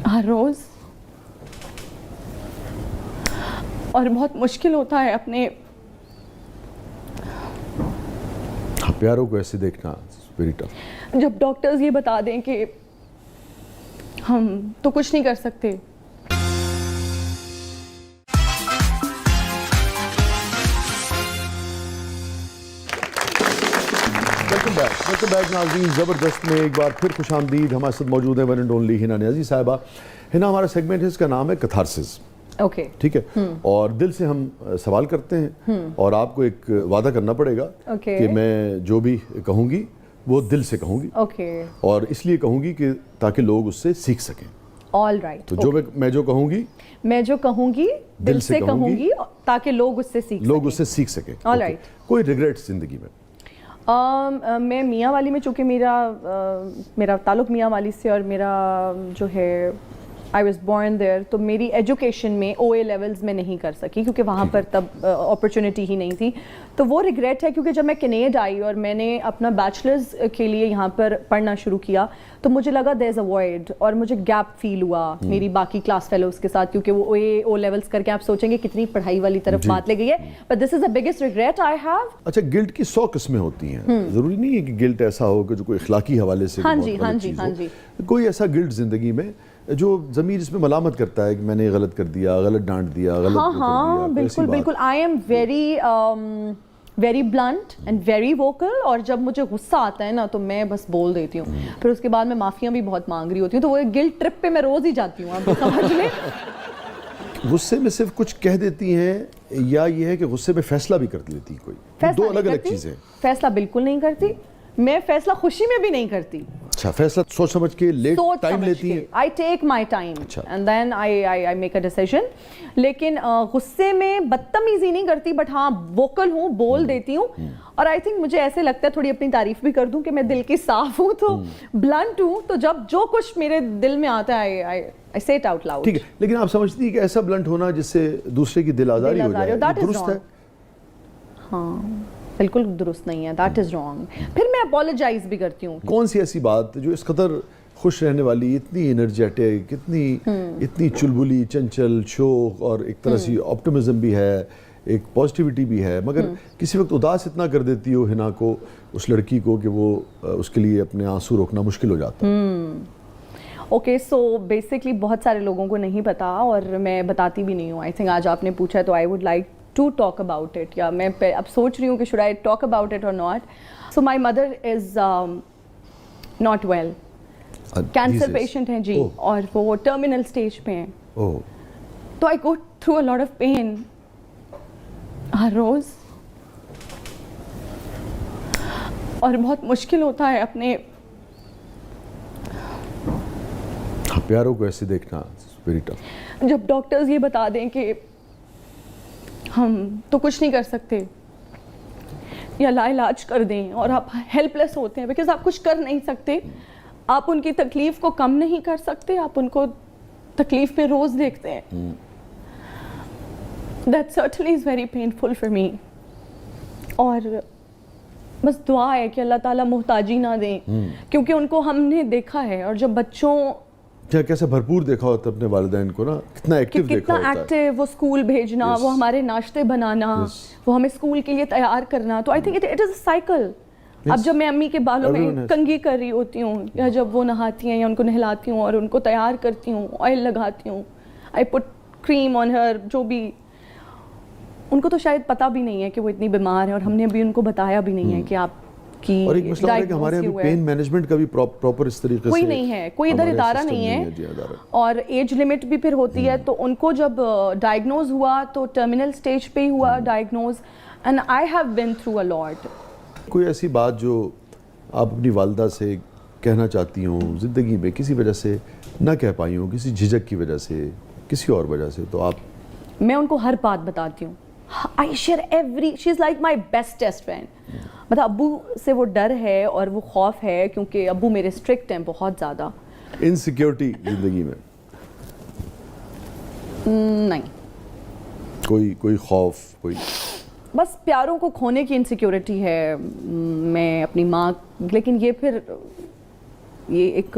ہر روز اور بہت مشکل ہوتا ہے اپنے پیاروں کو ایسے دیکھنا ویری ٹف. جب ڈاکٹرز یہ بتا دیں کہ ہم تو کچھ نہیں کر سکتے. ویلکم بیک ناظرین. زبردست میں ایک بار پھر خوش آمدید. ہمارے ساتھ موجود ہیں ون اینڈ اونلی ہنا نیازی صاحبہ. ہنا ہمارا سیگمنٹ ہے، اس کا نام ہے کتھارسس. اوکے ٹھیک ہے، اور دل سے ہم سوال کرتے ہیں اور آپ کو ایک وعدہ کرنا پڑے گا کہ میں جو بھی کہوں گی وہ دل سے کہوں گی. اوکے. اور اس لیے کہوں گی کہ تاکہ لوگ اس سے سیکھ سکیں. All right. تو جو میں جو کہوں گی دل سے کہوں گی تاکہ لوگ اس سے سیکھ سکیں. All right. کوئی ریگریٹ زندگی میں؟ میں میاں والی میں، چونکہ میرا تعلق میاں والی سے اور میرا جو ہے آئی واز بورن دیئر، تو میری ایجوکیشن میں او اے لیولز میں نہیں کر سکی کیونکہ وہاں پر تب اپرچونٹی ہی نہیں تھی. تو وہ ریگریٹ ہے، کیونکہ جب میں کینیڈ آئی اور میں نے اپنا بیچلرز کے لیے یہاں پر پڑھنا شروع کیا تو مجھے لگا دیر از اے وائڈ، اور مجھے گیپ فیل ہوا میری باقی کلاس فیلوز کے ساتھ، کیونکہ وہ او لیولز کر کے آپ سوچیں گے کتنی پڑھائی والی طرف بات لے گئی ہے. But this is the biggest regret I have. اچھا، گلٹ کی 100 قسمیں ہوتی ہیں. ضروری نہیں ہے کہ گلٹ ایسا ہو کہ جو کوئی اخلاقی حوالے سے ہاں جی. کوئی ایسا گلٹ زندگی میں جو ضمیر اس میں ملامت کرتا ہے کہ میں نے غلط کر دیا، غلط ڈانٹ دیا، غلط کر دیا. ہاں بالکل. I am very blunt and very vocal, اور جب مجھے غصہ آتا ہے نا تو میں بس بول دیتی ہوں. پھر اس کے بعد میں معافیاں بھی بہت مانگ رہی ہوتی ہوں. تو وہ گلٹ ٹرپ پہ میں روز ہی جاتی ہوں، آپ سمجھ لیں. غصے میں صرف کچھ کہہ دیتی ہیں یا یہ ہے کہ غصے میں فیصلہ بھی کر لیتی ہیں؟ کوئی دو الگ الگ چیزیں. فیصلہ بالکل نہیں کرتی میں. فیصلہ خوشی میں بھی نہیں کرتی. اچھا، فیصلہ سوچ سمجھ کے ٹائم لیتی ہیں. I take my time and then I make a decision. لیکن غصے میں بدتمیزی نہیں کرتی، بٹ ہاں ووکل ہوں، بول دیتی ہوں. اور آئی تھنک مجھے ایسے لگتا ہے، تھوڑی اپنی تعریف بھی کر دوں کہ میں دل کی صاف ہوں، تو بلنٹ ہوں. تو جب جو کچھ میرے دل میں آتا ہے I say it out loud. ٹھیک ہے، لیکن آپ سمجھتی ہیں کہ ایسا بلنٹ ہونا جس سے دوسرے کی دل آزاری ہو جائے درست ہے؟ ہاں بالکل درست نہیں ہے. That is wrong. پھر میں اپولوجائز بھی کرتی ہوں. کون سی ایسی بات جو اس قدر خوش رہنے والی، اتنی انرجیٹک، اتنی چلبلی، چنچل، شوق، اور ایک طرح سے آپٹمزم بھی ہے، ایک پازیٹیوٹی بھی ہے، مگر کسی وقت اداس اتنا کر دیتی ہو ہنا کو، اس لڑکی کو، کہ وہ اس کے لیے اپنے آنسو روکنا مشکل ہو جاتا ہے؟ اوکے، سو بیسکلی بہت سارے لوگوں کو نہیں پتا اور میں بتاتی بھی نہیں ہوں. آئی تھنک آج آپ نے پوچھا تو I would like to talk about it. یا میں اب سوچ رہی ہوں کہ should I talk about it or not. So my mother is not well. Cancer patient ہیں جی، اور وہ terminal stage پہ ہیں. تو I go through a lot of pain ہر روز، اور بہت مشکل ہوتا ہے اپنے پیاروں کو ایسے دیکھنا very tough. جب ڈاکٹرز یہ بتا دیں کہ ہم تو کچھ نہیں کر سکتے یا لا علاج کر دیں، اور آپ ہیلپ لیس ہوتے ہیں بیکاز آپ کچھ کر نہیں سکتے. آپ ان کی تکلیف کو کم نہیں کر سکتے، آپ ان کو تکلیف میں روز دیکھتے ہیں. That certainly is very painful for me. اور بس دعا ہے کہ اللہ تعالیٰ محتاجی نہ دیں، کیونکہ ان کو ہم نے دیکھا ہے. اور جب بچوں کیسے بھرپور دیکھا ہوتا ہے اپنے والدین کو نا، کتنا ایکٹیو دیکھا ہوتا ہے، کتنا ایکٹیو، وہ اسکول بھیجنا، وہ ہمارے ناشتے بنانا، وہ ہمیں اسکول کے لیے تیار کرنا. تو I think it is a cycle. اب جب میں امی کے بالوں میں کنگھی کر رہی ہوتی ہوں، یا جب وہ نہاتی ہیں یا ان کو نہلاتی ہوں اور ان کو تیار کرتی ہوں، آئل لگاتی ہوں، آئی پٹ کریم آن ہر، جو بھی، ان کو تو شاید پتہ بھی نہیں ہے کہ وہ اتنی بیمار ہے، اور ہم نے ابھی ان کو بتایا بھی نہیں ہے کہ آپ کی. اور ایک مسئلہ ہے کہ ہمارے یہاں پین مینجمنٹ کا بھی پراپر اس طریقے سے کوئی نہیں ہے، کوئی ادھر ادارہ نہیں ہے. اور ایج لمٹ بھی پھر ہوتی ہے. تو ان کو جب ڈائگنوز ہوا تو ٹرمینل سٹیج پہ ہی ہوا diagnose. And I have been through a lot. کوئی ایسی بات جو آپ اپنی والدہ سے کہنا چاہتی ہوں زندگی میں، کسی وجہ سے نہ کہہ پائی ہوں، کسی جھجک کی وجہ سے، کسی اور وجہ سے، تو آپ؟ میں ان کو ہر بات بتاتی ہوں. I share every, she's like my bestest friend. مطلب ابو سے وہ ڈر ہے اور وہ خوف ہے، کیونکہ ابو میرے اسٹرکٹ ہیں بہت زیادہ. انسیکیورٹی زندگی میں نہیں، کوئی خوف، کوئی بس پیاروں کو کھونے کی انسیکیورٹی ہے. میں اپنی ماں، لیکن یہ پھر یہ ایک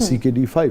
CKD5,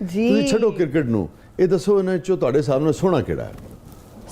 ਤੁਸੀਂ ਛੱਡੋ ਕ੍ਰਿਕਟ ਨੂੰ, ਇਹ ਦੱਸੋ ਇਹਨਾਂ ਚੋਂ ਤੁਹਾਡੇ ਸਾਹਮਣੇ ਸੋਹਣਾ ਕਿਹੜਾ ਹੈ?